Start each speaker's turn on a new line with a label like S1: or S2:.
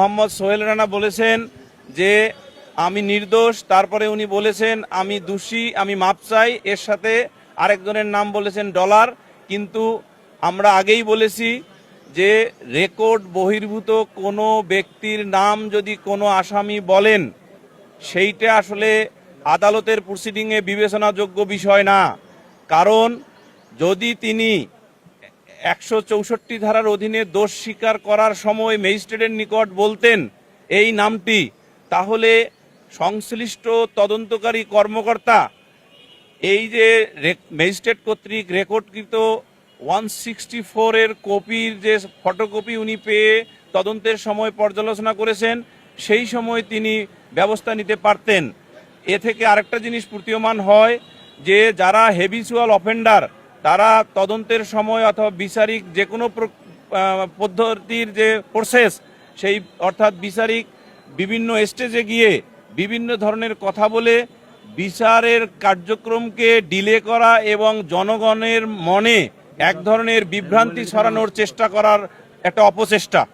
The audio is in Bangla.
S1: মোহাম্মদ সোহেল রানা বলেছেন যে আমি নির্দোষ, তারপরে উনি বলেছেন আমি দোষী, আমি মাপ চাই, এর সাথে আরেকজনের নাম বলেছেন ডলার। কিন্তু আমরা আগেই বলেছি যে রেকর্ড বহির্ভূত কোনো ব্যক্তির নাম যদি কোনো আসামি বলেন সেইটা আসলে আদালতের প্রসিডিংয়ে বিবেচনাযোগ্য বিষয় না। কারণ যদি তিনি 164 ধারার অধীনে দোষ স্বীকার করার সময় ম্যাজিস্ট্রেটের নিকট বলতেন এই নামটি, তাহলে সংশ্লিষ্ট তদন্তকারী কর্মকর্তা এই যে ম্যাজিস্ট্রেট কর্তৃক রেকর্ডকৃত 164 এর কপির যে ফটোকপি উনি পেয়ে তদন্তের সময় পর্যালোচনা করেছেন, সেই সময় তিনি ব্যবস্থা নিতে পারতেন। এ থেকে আরেকটা জিনিস প্রতীয়মান হয় যে যারা হেবিচুয়াল অফেন্ডার তারা তদন্তের সময় অথবা বিচারিক যে কোনো পদ্ধতির যে প্রসেস, সেই অর্থাৎ বিচারিক বিভিন্ন স্টেজে গিয়ে বিভিন্ন ধরনের কথা বলে বিচারের কার্যক্রমকে ডিলে করা এবং জনগণের মনে এক ধরনের বিভ্রান্তি ছড়ানোর চেষ্টা করার একটা অপচেষ্টা।